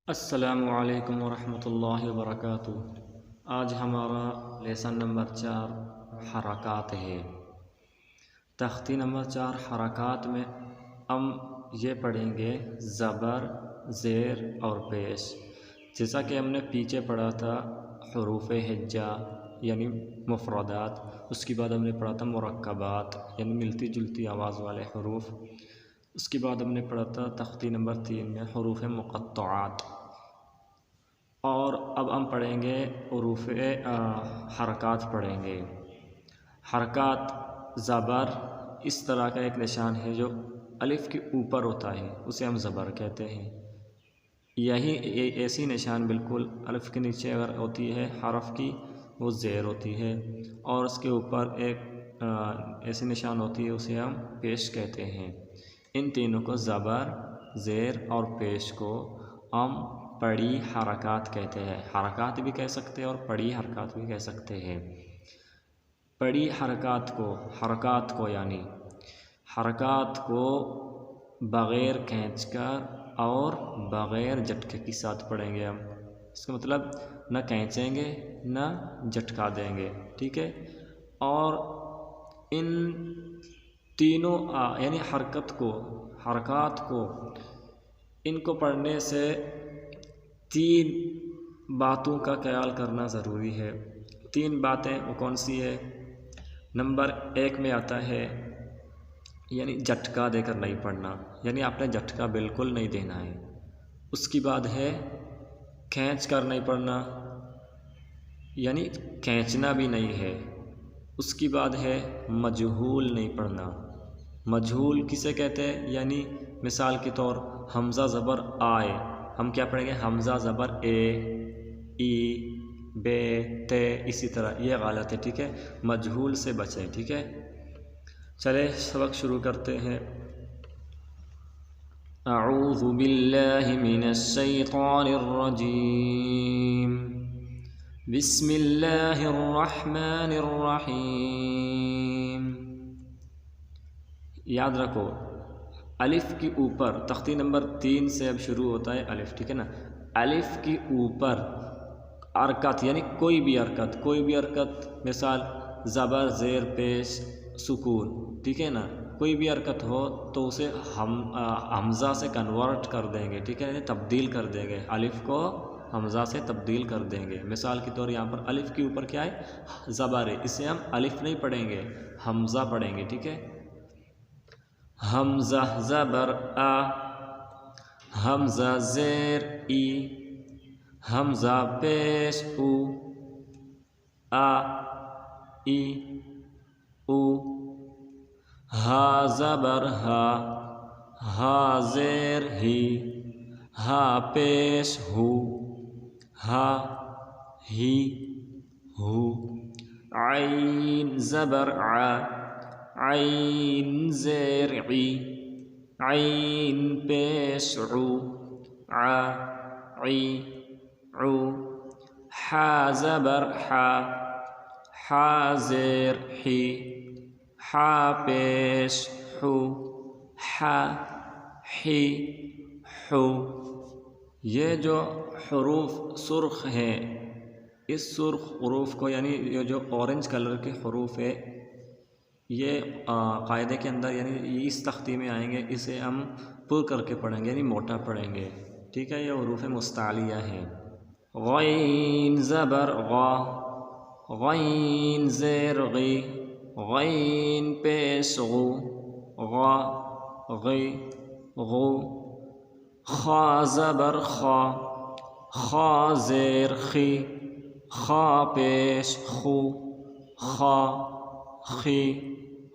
अस्सलामुअलैकुम वरहमतुल्लाहि वबरकातुहू। आज हमारा लेसन नंबर 4 हरकात है। तख्ती नंबर 4 हरकात में हम ये पढ़ेंगे ज़बर, ज़ेर और पेश। जैसा कि हमने पीछे पढ़ा था हरूफ हिज्जा यानी मुफ़रदात, उसके बाद हमने पढ़ा था मुरक्कबात यानी मिलती जुलती आवाज़ वाले हरूफ। उसके बाद हमने पढ़ा था तख्ती नंबर 3 में हरूफ मुक़त्तआत। और अब हम पढ़ेंगे हरूफ हरकात पढ़ेंगे। हरकात ज़बर इस तरह का एक निशान है जो अलिफ़ के ऊपर होता है, उसे हम ज़बर कहते हैं। यही ऐसी निशान बिल्कुल अलिफ़ के नीचे अगर होती है हरफ की, वो ज़ेर होती है। और उसके ऊपर एक ऐसी निशान होती है, उसे हम पेश कहते हैं। इन तीनों को ज़बर, ज़ेर और पेश को हम पड़ी हरकात कहते हैं। हरकात भी कह सकते हैं और पड़ी हरकात भी कह सकते हैं। पड़ी हरकात को यानी हरकात को बग़ैर खींचकर और बग़ैर झटके के साथ पढ़ेंगे हम। इसका मतलब न खींचेंगे न झटका देंगे, ठीक है। और इन तीनों यानी हरकात को इनको पढ़ने से 3 बातों का ख्याल करना ज़रूरी है। 3 बातें वो कौन सी है? नंबर 1 में आता है यानी झटका देकर नहीं पढ़ना, यानी आपने झटका बिल्कुल नहीं देना है। उसकी बाद है खींच कर नहीं पढ़ना, यानी खींचना भी नहीं है। उसकी बाद है मजहूल नहीं पढ़ना। मजहूल किसे कहते हैं? यानी मिसाल के तौर हमज़ा ज़बर आए, हम क्या पढ़ेंगे? हमज़ा ज़बर ए, ई, बे, ते, इसी तरह। ये गलत है, ठीक है। मजहूल से बचें, ठीक है। चले सबक शुरू करते हैं। अऊज़ु बिल्लाहि मिनश शैतानिर रजीम। बिस्मिल्लाहिर रहमानिर रहीम। याद रखो अलिफ़ के ऊपर तख्ती नंबर 3 से अब शुरू होता है अलिफ़, ठीक है ना। अलिफ़ के ऊपर हरकत यानी कोई भी हरकत, मिसाल ज़बर, ज़ेर, पेश, सुकून, ठीक है ना। कोई भी हरकत हो तो उसे हम हमज़ा से कन्वर्ट कर देंगे, ठीक है, तब्दील कर देंगे। अलिफ़ को हमज़ा से तब्दील कर देंगे। मिसाल के तौर यहाँ पर अलिफ़ के ऊपर क्या है? ज़बर है, इसे हम अलिफ़ नहीं पढ़ेंगे, हमज़ा पढ़ेंगे, ठीक है। हमज़ा ज़बर आ, हमज़ा ज़ेर ई, हमज़ा पेश उ, आ ई उ, हा ज़बर हा ज़ेर ही, हा पेश हु, हा ही हु। आइन ज़बर आ, आइन ज़ेर ई, आइन पेश उ, आ ई उ। हा ज़बर हा ज़ेर ही, हा पेश हु, हा ही हु। ये जो हरूफ सुर्ख हैं, इस सुर्ख हरूफ को यानी ये जो ऑरेंज कलर के हरूफ है, ये कायदे के अंदर यानी इस तख्ती में आएंगे। इसे हम पुर करके पढ़ेंगे यानी मोटा पढ़ेंगे, ठीक है। ये हरूफ मुस्तालिया हैं। गैन ज़बर गा, गैन ज़ेर गी, गैन पेश गु, गा गी गु। खा ज़बर खा ज़ेर खी, खा पेश खु, खा खी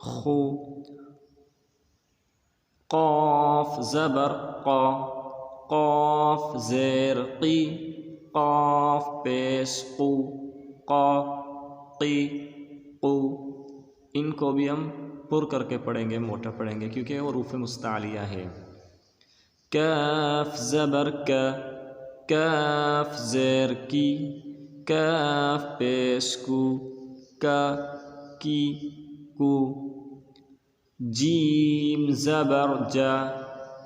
खु। क़ाफ ज़बर क़ाफ ज़ेर क़ी, क़ाफ पेश क़ु, क़ा क़ी क़ु। इनको भी हम पुर करके पढ़ेंगे, मोटा पढ़ेंगे, क्योंकि वो हरूफ मुस्तालिया है। काफ ज़बर काफ ज़ेर की, काफ पेश कु, का की कु। जीम ज़बर जा,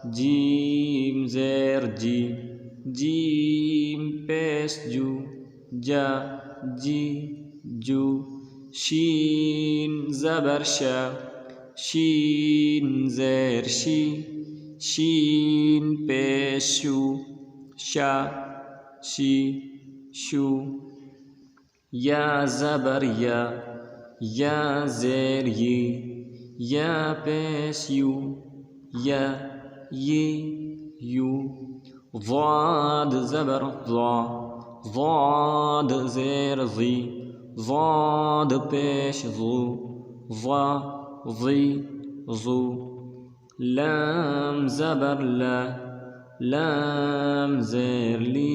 जीम ज़ेर जी, जीम पेश जू जा जी जू शीन ज़बर शा शीन ज़ेर शी शीन पेश शू शा शी शू या ज़बर या ज़ेर ये या पेश यू या ये यू ज़ाद ज़बर ज़ाद ज़ेर ज़ी ज़ाद पेश ज़ू ज़ा ज़ी ज़ू लाम ज़बर लाम ज़ेर ली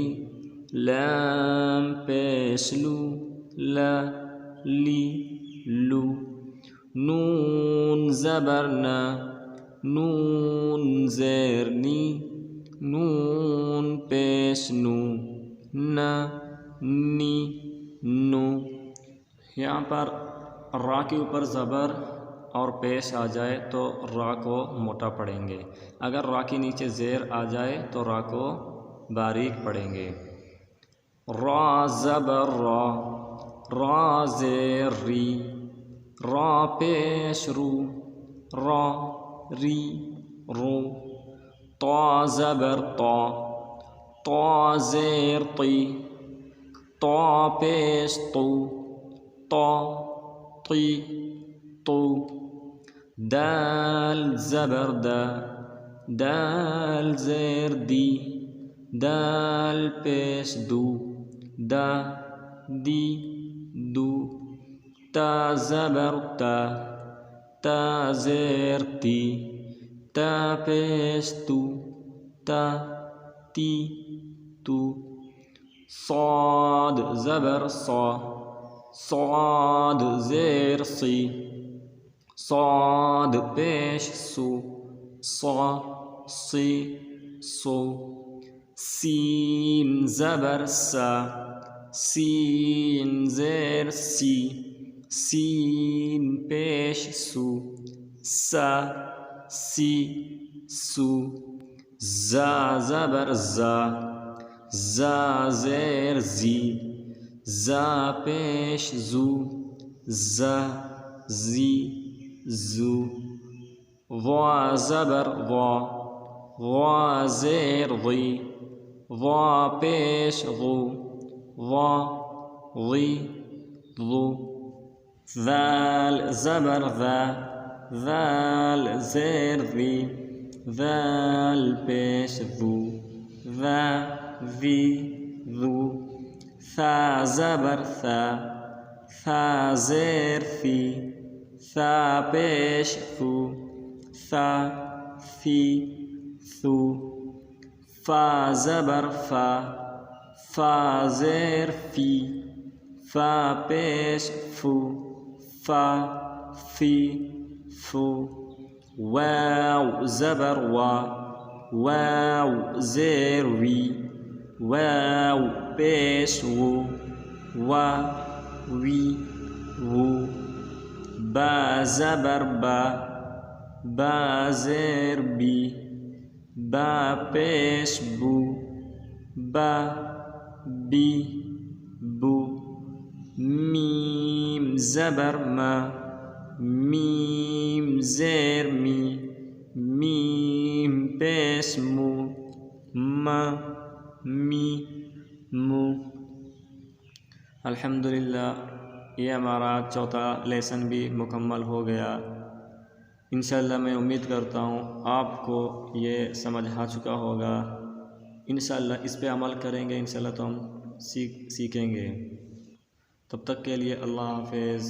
लाम पेश लू ला ली लू नून ज़बर नून ज़ेर नी नून पेश नू ना नी नू। यहाँ पर रा के ऊपर ज़बर और पेश आ जाए तो रा को मोटा पढ़ेंगे, अगर रा के नीचे ज़ेर आ जाए तो रा को बारीक पढ़ेंगे। रा ज़बर रा ज़ेर री रा पेश रू रा री रू ता ज़बर ता ज़ेर ती ता पेश तू ता ती तू दाल ज़बर दाल ज़ेर दी दाल पेश दू दा दी दू ता ज़बर ता ज़ेर ती ता पेश तू ता ती तू साद ज़बर साद ज़ेर सी साद पेश सू सा सी सू सीन ज़बर सीन ज़ेर सी सीन पेश सू सा सी सू ज़ा ज़बर ज़ा ज़ेर ज़ी ज़ा पेश ज़ू ज़ा ज़ी ज़ू वा ज़बर वा ज़ेर ज़ी वा पेश ज़ू वा ज़ी ज़ू ज़ाल ज़बर ज़ाल ज़ेर ज़ी ज़ाल पेश ज़ू ज़ा ज़ी ज़ू सा ज़बर सा ज़ेर सी सा पेश सू सा सी सू फ़ा ज़बर फ़ा ज़ेर फ़ी फ़ा पेश फ़ू फ़ा फ़ी फ़ू वाव ज़बर वाव ज़ेर वी वाव पेश वो वा वी वो बा ज़बर बा ज़ेर बी बा पेश बू बा बी बू मीम ज़बर मीम ज़ेर मी मीम पेश मू मी मू। अल्हम्दुलिल्लाह ये हमारा चौथा लेसन भी मुकम्मल हो गया। इंशाअल्लाह मैं उम्मीद करता हूँ आपको ये समझ आ चुका होगा। इंशाअल्लाह इस पे अमल करेंगे, इंशाअल्लाह तो हम सीखेंगे। तब तक के लिए अल्लाह हाफ़िज़।